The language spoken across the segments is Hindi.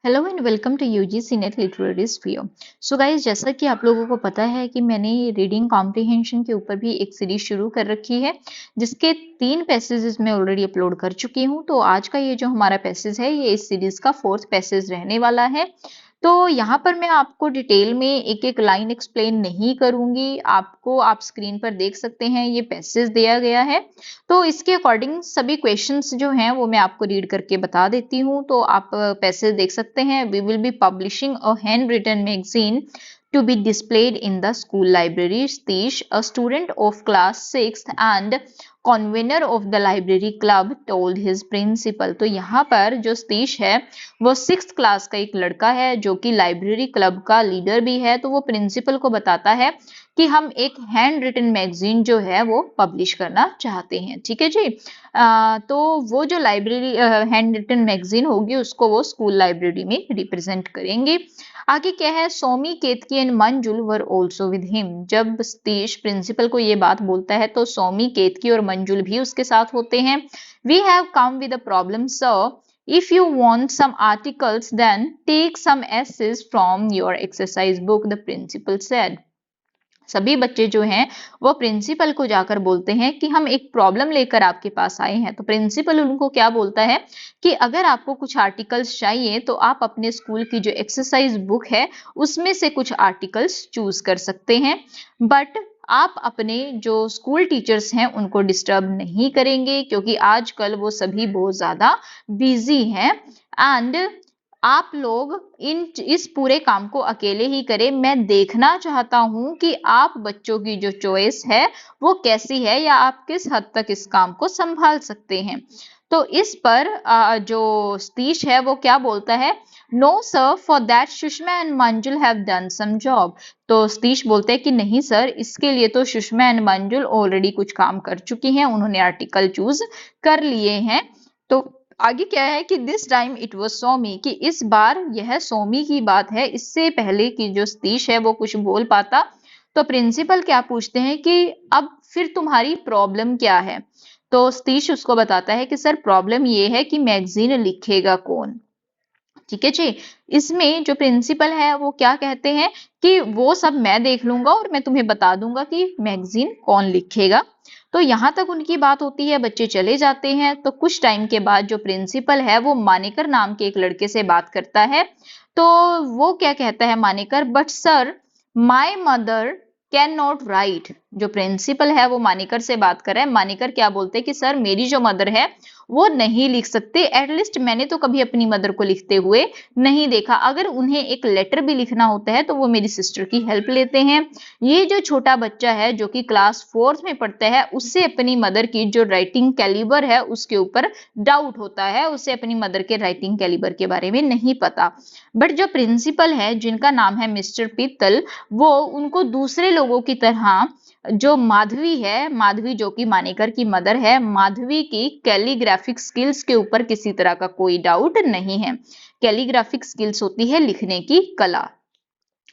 Hello and welcome to UGC NET literary sphere. So guys, जैसा कि आप लोगों को पता है कि मैंने रीडिंग कॉम्प्रिहेंशन के ऊपर भी एक सीरीज शुरू कर रखी है, जिसके 3 पैसेजेस मैं ऑलरेडी अपलोड कर चुकी हूँ। तो आज का ये जो हमारा पैसेज है, ये इस सीरीज का 4th पैसेज रहने वाला है। तो यहाँ पर मैं आपको डिटेल में एक एक लाइन एक्सप्लेन नहीं करूंगी। आप स्क्रीन पर देख सकते हैं, ये पैसेज दिया गया है। तो इसके अकॉर्डिंग सभी क्वेश्चंस जो हैं वो मैं आपको रीड करके बता देती हूँ। तो आप पैसेज देख सकते हैं। We will be publishing a hand written magazine to be displayed in the school library. Satish, a student of class 6th and convener of the library club, told his principal. तो यहाँ पर जो सतीश है वो 6th क्लास का एक लड़का है जो कि लाइब्रेरी क्लब का लीडर भी है। तो वो प्रिंसिपल को बताता है कि हम एक हैंड रिटन मैगजीन जो है वो पब्लिश करना चाहते हैं। ठीक है जी। तो वो जो लाइब्रेरी हैंड रिटन मैगजीन होगी उसको वो स्कूल लाइब्रेरी में रिप्रेजेंट करेंगे। आगे क्या है, सोमी, केतकी and Manjul were also with him. जब सतीश प्रिंसिपल को ये बात बोलता है तो सोमी, केतकी और मंजुल भी उसके साथ होते हैं। We have come with a problem sir, if you want some articles then take some essays from your exercise book, the principal said. सभी बच्चे जो हैं वो प्रिंसिपल को जाकर बोलते हैं कि हम एक प्रॉब्लम लेकर आपके पास आए हैं। तो प्रिंसिपल उनको क्या बोलता है कि अगर आपको कुछ आर्टिकल्स चाहिए तो आप अपने स्कूल की जो एक्सरसाइज बुक है उसमें से कुछ आर्टिकल्स चूज कर सकते हैं, बट आप अपने जो स्कूल टीचर्स हैं उनको डिस्टर्ब नहीं करेंगे क्योंकि आजकल वो सभी बहुत ज्यादा बिजी हैं। एंड आप लोग इस पूरे काम को अकेले ही करें। मैं देखना चाहता हूं कि आप बच्चों की जो चॉइस है वो कैसी है या आप किस हद तक इस काम को संभाल सकते हैं। तो इस पर जो सतीश है वो क्या बोलता है, no sir, for that Sushma and Manjul have done some job. तो सतीश बोलते हैं कि नहीं सर, इसके लिए तो सुषमा एंड मंजुल ऑलरेडी कुछ काम कर चुकी हैं, उन्होंने आर्टिकल चूज कर लिए हैं। तो आगे क्या है कि this time it was Somi, कि इस बार यह सोमी की बात है। इससे पहले कि जो सतीश है वो कुछ बोल पाता तो प्रिंसिपल क्या पूछते हैं कि अब फिर तुम्हारी प्रॉब्लम क्या है। तो सतीश उसको बताता है कि सर प्रॉब्लम ये है कि मैगजीन लिखेगा कौन। ठीक है जी। इसमें जो प्रिंसिपल है वो क्या कहते हैं कि वो सब मैं देख लूंगा और मैं तुम्हें बता दूंगा कि मैगजीन कौन लिखेगा। तो यहां तक उनकी बात होती है, बच्चे चले जाते हैं। तो कुछ टाइम के बाद जो प्रिंसिपल है वो मानेकर नाम के एक लड़के से बात करता है। तो वो क्या कहता है Manekar, but sir my mother can not right. जो प्रिंसिपल है वो मानेकर से बात कर रहा है। मानेकर क्या बोलते हैं कि सर मेरी जो मदर है वो नहीं लिख सकते, एटलीस्ट मैंने तो कभी अपनी मदर को लिखते हुए नहीं देखा। अगर उन्हें एक लेटर भी लिखना होता है तो वो मेरी सिस्टर की हेल्प लेते हैं। ये जो छोटा बच्चा है जो कि क्लास 4th में पढ़ता है, उससे अपनी मदर की जो राइटिंग कैलिबर है उसके ऊपर डाउट होता है। उसे अपनी मदर के राइटिंग कैलिबर के बारे में नहीं पता। बट जो प्रिंसिपल है जिनका नाम है मिस्टर पित्तल, वो उनको दूसरे लोगों की तरह, जो माधवी है, माधवी जो कि मानेकर की मदर है, माधवी की कैलीग्राफिक स्किल्स के ऊपर किसी तरह का कोई डाउट नहीं है। कैलीग्राफिक स्किल्स होती है लिखने की कला।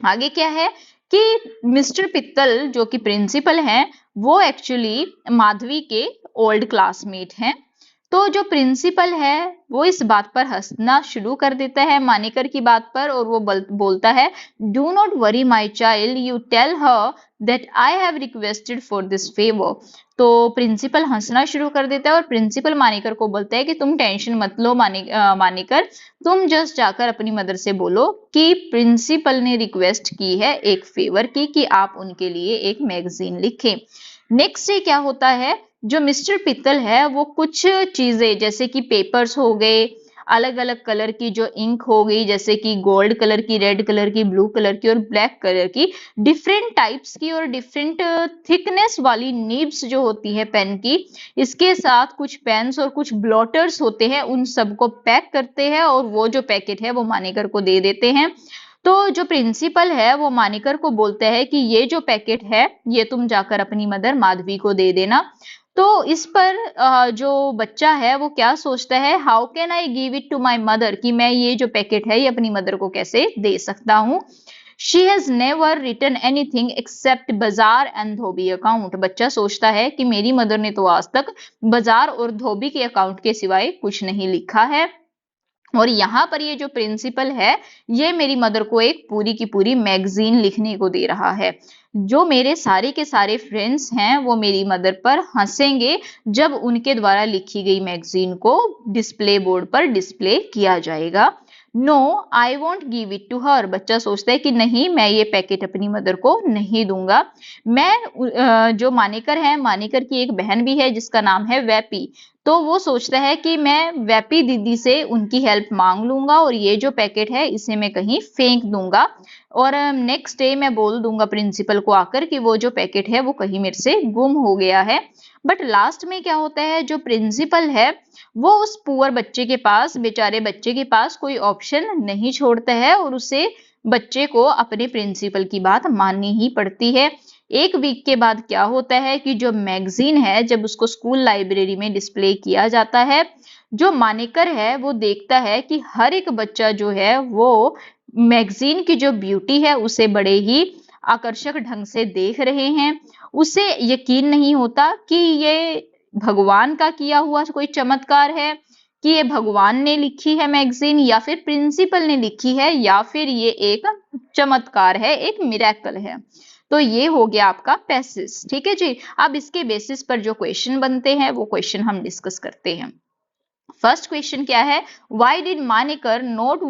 आगे क्या है कि मिस्टर पित्तल जो कि प्रिंसिपल हैं वो एक्चुअली माधवी के ओल्ड क्लासमेट हैं। तो जो प्रिंसिपल है वो इस बात पर हंसना शुरू कर देता है मानेकर की बात पर, और वो बोलता है, do not worry my child, you tell her that I have requested for this favour. तो प्रिंसिपल हंसना शुरू कर देता है और प्रिंसिपल मानेकर को बोलता है कि तुम टेंशन मत लो मानेकर, तुम जस्ट जाकर अपनी मदर से बोलो कि प्रिंसिपल ने रिक्वेस्ट की है एक फेवर की कि आप उनके लिए एक मैगजीन लिखें। नेक्स्ट डे क्या होता है, जो मिस्टर पित्तल है वो कुछ चीजें जैसे कि पेपर्स हो गए, अलग अलग कलर की जो इंक हो गई, जैसे कि गोल्ड कलर की, रेड कलर की, ब्लू कलर की और ब्लैक कलर की, डिफरेंट टाइप्स की और डिफरेंट थिकनेस वाली नीब्स जो होती है पेन की, इसके साथ कुछ पेन्स और कुछ ब्लॉटर्स होते हैं, उन सबको पैक करते हैं और वो जो पैकेट है वो मानेकर को दे देते हैं। तो जो प्रिंसिपल है वो मानेकर को बोलता है कि ये जो पैकेट है ये तुम जाकर अपनी मदर माधवी को दे देना। तो इस पर जो बच्चा है वो क्या सोचता है, how can I give it to my mother, कि मैं ये जो पैकेट है ये अपनी मदर को कैसे दे सकता हूँ। She has never written anything except bazaar and dhobi account. बच्चा सोचता है कि मेरी मदर ने तो आज तक बाजार और धोबी के अकाउंट के सिवाय कुछ नहीं लिखा है। और यहाँ पर ये जो प्रिंसिपल है ये मेरी मदर को एक पूरी की पूरी मैगजीन लिखने को दे रहा है। जो मेरे सारे के सारे फ्रेंड्स हैं वो मेरी मदर पर हंसेंगे जब उनके द्वारा लिखी गई मैगजीन को डिस्प्ले बोर्ड पर डिस्प्ले किया जाएगा। No I won't give it to her. बच्चा सोचता है कि नहीं, मैं ये पैकेट अपनी मदर को नहीं दूंगा। मैं जो मानेकर है, मानेकर की एक बहन भी है जिसका नाम है वैपी, तो वो सोचता है कि मैं वैपी दीदी से उनकी हेल्प मांग लूंगा और ये जो पैकेट है इसे मैं कहीं फेंक दूंगा और नेक्स्ट डे मैं बोल दूंगा प्रिंसिपल को आकर कि वो जो पैकेट है वो कहीं मेरे से गुम हो गया है। बट लास्ट में क्या होता है, जो प्रिंसिपल है वो उस पुअर बच्चे के पास, बेचारे बच्चे के पास कोई ऑप्शन नहीं छोड़ता है और उसे बच्चे को अपने प्रिंसिपल की बात माननी ही पड़ती है। एक वीक के बाद क्या होता है कि जो मैगजीन है जब उसको स्कूल लाइब्रेरी में डिस्प्ले किया जाता है, जो मानेकर है वो देखता है कि हर एक बच्चा जो है वो मैगजीन की जो ब्यूटी है उसे बड़े ही आकर्षक ढंग से देख रहे हैं। उसे यकीन नहीं होता कि ये भगवान का किया हुआ कोई चमत्कार है, कि ये भगवान ने लिखी है मैगजीन या फिर प्रिंसिपल ने लिखी है या फिर ये एक चमत्कार है, एक मिरेकल है। तो ये हो गया आपका पैसेज। ठीक है जी। अब इसके बेसिस पर जो क्वेश्चन बनते हैं वो क्वेश्चन हम डिस्कस करते हैं। फर्स्ट क्वेश्चन क्या है, why did Manekar not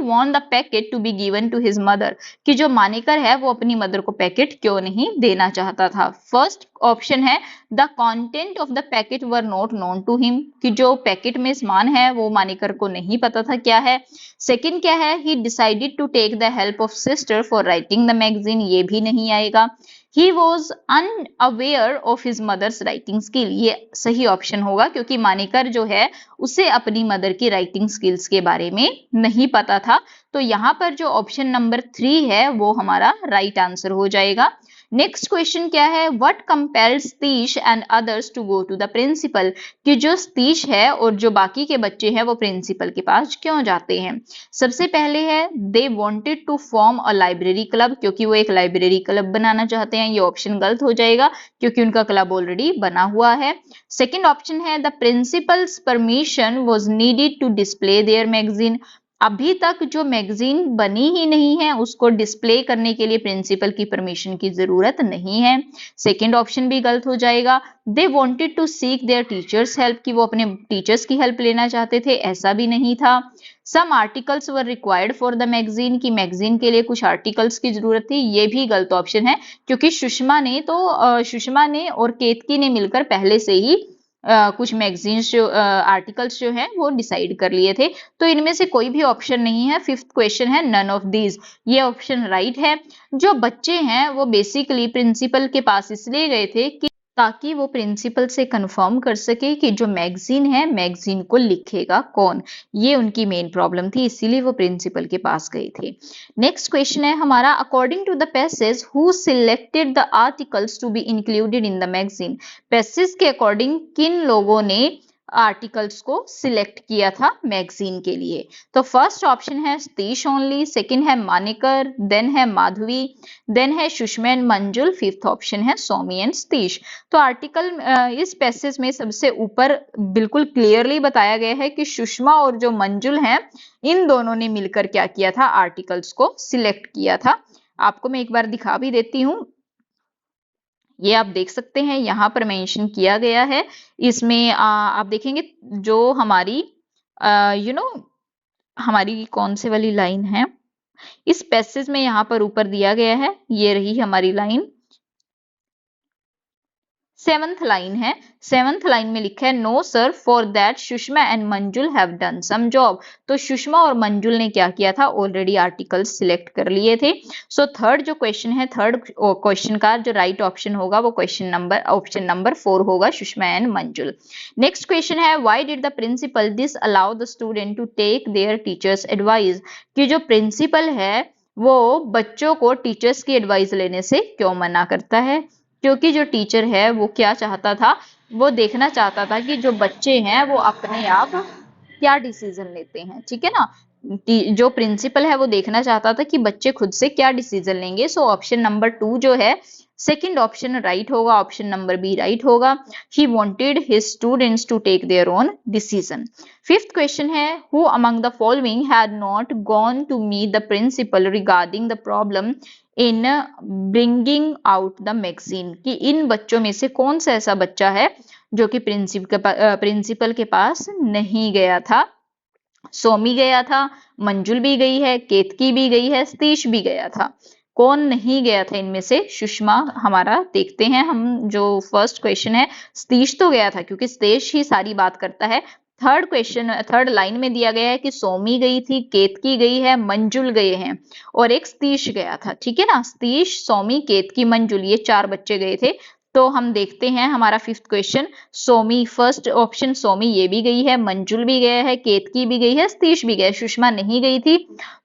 want the packet to be given to his mother, कि जो मानेकर है वो अपनी मदर को पैकेट क्यों नहीं देना चाहता था। फर्स्ट ऑप्शन है the content of the packet were not known to him, कि जो पैकेट में सामान है वो मानेकर को नहीं पता था क्या है। सेकंड क्या है, he decided to take the help of sister for writing the magazine, ये भी नहीं आएगा। He was unaware of his mother's writing skill, ये सही ऑप्शन होगा क्योंकि मानेकर जो है उसे अपनी मदर की राइटिंग स्किल्स के बारे में नहीं पता था। तो यहाँ पर जो ऑप्शन नंबर 3 है वो हमारा राइट आंसर हो जाएगा। नेक्स्ट क्वेश्चन क्या है, what compels Satish and others to go to the principal, कि जो सतीश है और जो बाकी के बच्चे हैं वो प्रिंसिपल के पास क्यों जाते हैं। सबसे पहले है they wanted to form a library club, क्योंकि वो एक लाइब्रेरी क्लब बनाना चाहते हैं। ये ऑप्शन गलत हो जाएगा क्योंकि उनका क्लब ऑलरेडी बना हुआ है। सेकेंड ऑप्शन है the principal's permission was needed to display their magazine, अभी तक जो मैगजीन बनी ही नहीं है उसको डिस्प्ले करने के लिए प्रिंसिपल की परमिशन की जरूरत नहीं है। सेकंड ऑप्शन भी गलत हो जाएगा। They wanted to seek their teachers' help, कि वो अपने टीचर्स की हेल्प लेना चाहते थे, ऐसा भी नहीं था। Some articles were required for the magazine, की मैगजीन के लिए कुछ आर्टिकल्स की जरूरत थी, ये भी गलत ऑप्शन है क्योंकि सुषमा ने और केतकी ने मिलकर पहले से ही कुछ मैगजीन्स जो आर्टिकल्स जो हैं वो डिसाइड कर लिए थे। तो इनमें से कोई भी ऑप्शन नहीं है। फिफ्थ क्वेश्चन है नन ऑफ दीज, ये ऑप्शन राइट है। जो बच्चे हैं वो बेसिकली प्रिंसिपल के पास इसलिए गए थे कि ताकि वो प्रिंसिपल से कंफर्म कर सके कि जो मैगजीन है मैगजीन को लिखेगा कौन, ये उनकी मेन प्रॉब्लम थी, इसीलिए वो प्रिंसिपल के पास गए थे। नेक्स्ट क्वेश्चन है हमारा, according to the passage who selected the articles to be included in the magazine, passage के अकॉर्डिंग किन लोगों ने आर्टिकल्स को सिलेक्ट किया था मैगजीन के लिए। तो फर्स्ट ऑप्शन है सतीश ओनली, सेकंड है मानेकर, देन है माधवी, देन है Sushma and Manjul, fifth option है सोमी एंड सतीश। तो आर्टिकल इस पैसेज में सबसे ऊपर बिल्कुल क्लियरली बताया गया है कि सुषमा और जो मंजुल हैं इन दोनों ने मिलकर क्या किया था, आर्टिकल्स को सिलेक्ट किया था। आपको मैं एक बार दिखा भी देती हूँ, ये आप देख सकते हैं यहाँ पर मेंशन किया गया है। इसमें आप देखेंगे जो हमारी हमारी कौन से वाली लाइन है इस पैसेज में, यहाँ पर ऊपर दिया गया है, ये रही हमारी लाइन, सेवंथ लाइन है। सेवंथ लाइन में लिखा है no sir for that Sushma and Manjul have done some job. तो सुषमा और मंजुल ने क्या किया था, ऑलरेडी आर्टिकल सिलेक्ट कर लिए थे। सो थर्ड जो क्वेश्चन है, थर्ड क्वेश्चन का जो राइट ऑप्शन होगा वो ऑप्शन नंबर 4 होगा, Sushma and Manjul. Next question है why did the principal this allow the student to take their teachers' advice, कि जो प्रिंसिपल है वो बच्चों को टीचर्स की एडवाइस लेने से क्यों मना करता है। क्योंकि जो टीचर है वो क्या चाहता था, वो देखना चाहता था कि जो बच्चे हैं वो अपने आप क्या डिसीजन लेते हैं। ठीक है ना, जो प्रिंसिपल है वो देखना चाहता था कि बच्चे खुद से क्या डिसीजन लेंगे। सो ऑप्शन नंबर 2 जो है सेकंड ऑप्शन राइट होगा, ऑप्शन नंबर बी राइट होगा। He wanted his students to take their own decision. Fifth question है, who among the following had not gone to meet the principal regarding the problem in bringing out the magazine, कि इन बच्चों में से कौन सा ऐसा बच्चा है जो कि प्रिंसिपल के पास नहीं गया था। सोमी गया था, मंजुल भी गई है, केतकी भी गई है, सतीश भी गया था। कौन नहीं गया था इनमें से? सुषमा हमारा देखते हैं हम, जो फर्स्ट क्वेश्चन है सतीश तो गया था क्योंकि सतीश ही सारी बात करता है। थर्ड क्वेश्चन, थर्ड लाइन में दिया गया है कि सोमी गई थी, केतकी गई है, मंजुल गए हैं और एक सतीश गया था। ठीक है ना, सतीश, सोमी, केतकी, मंजुल, ये 4 बच्चे गए थे। तो हम देखते हैं हमारा fifth question, Somi, first option Somi ये भी गई है, मंजुल भी गया है, केतकी भी गई है, सतीश भी गया है, सुषमा नहीं गई थी।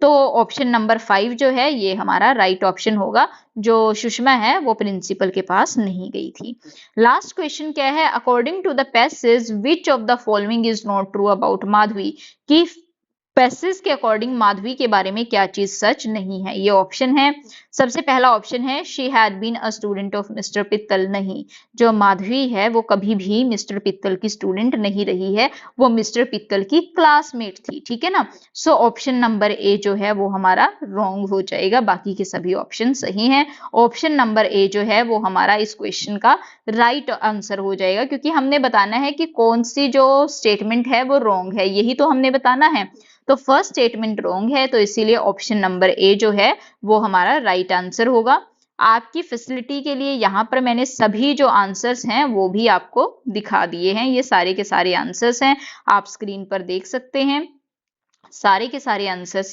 तो ऑप्शन नंबर 5 जो है ये हमारा राइट ऑप्शन होगा। जो सुषमा है वो प्रिंसिपल के पास नहीं गई थी। लास्ट क्वेश्चन क्या है, according to the passage which of the following is not true about Madhavi, की पैसेज के अकॉर्डिंग माधवी के बारे में क्या चीज सच नहीं है। ये ऑप्शन है, सबसे पहला ऑप्शन है she had been a student of mister Pittal. नहीं, जो माधवी है वो कभी भी मिस्टर पित्तल की स्टूडेंट नहीं रही है, वो मिस्टर पित्तल की क्लासमेट थी। ठीक है ना, सो ऑप्शन नंबर ए जो है वो हमारा रॉन्ग हो जाएगा, बाकी के सभी ऑप्शन सही हैं। ऑप्शन नंबर ए जो है वो हमारा इस क्वेश्चन का राइट आंसर हो जाएगा, क्योंकि हमने बताना है कि कौन सी जो स्टेटमेंट है वो रॉन्ग है, यही तो हमने बताना है। तो फर्स्ट स्टेटमेंट रॉन्ग है, तो इसीलिए ऑप्शन नंबर ए जो है वो हमारा राइट आंसर होगा। आपकी फैसिलिटी के लिए यहाँ पर मैंने सभी जो आंसर्स हैं वो भी आपको दिखा दिए हैं, ये सारे के सारे आंसर्स हैं, आप स्क्रीन पर देख सकते हैं, सारे के सारे आंसर्स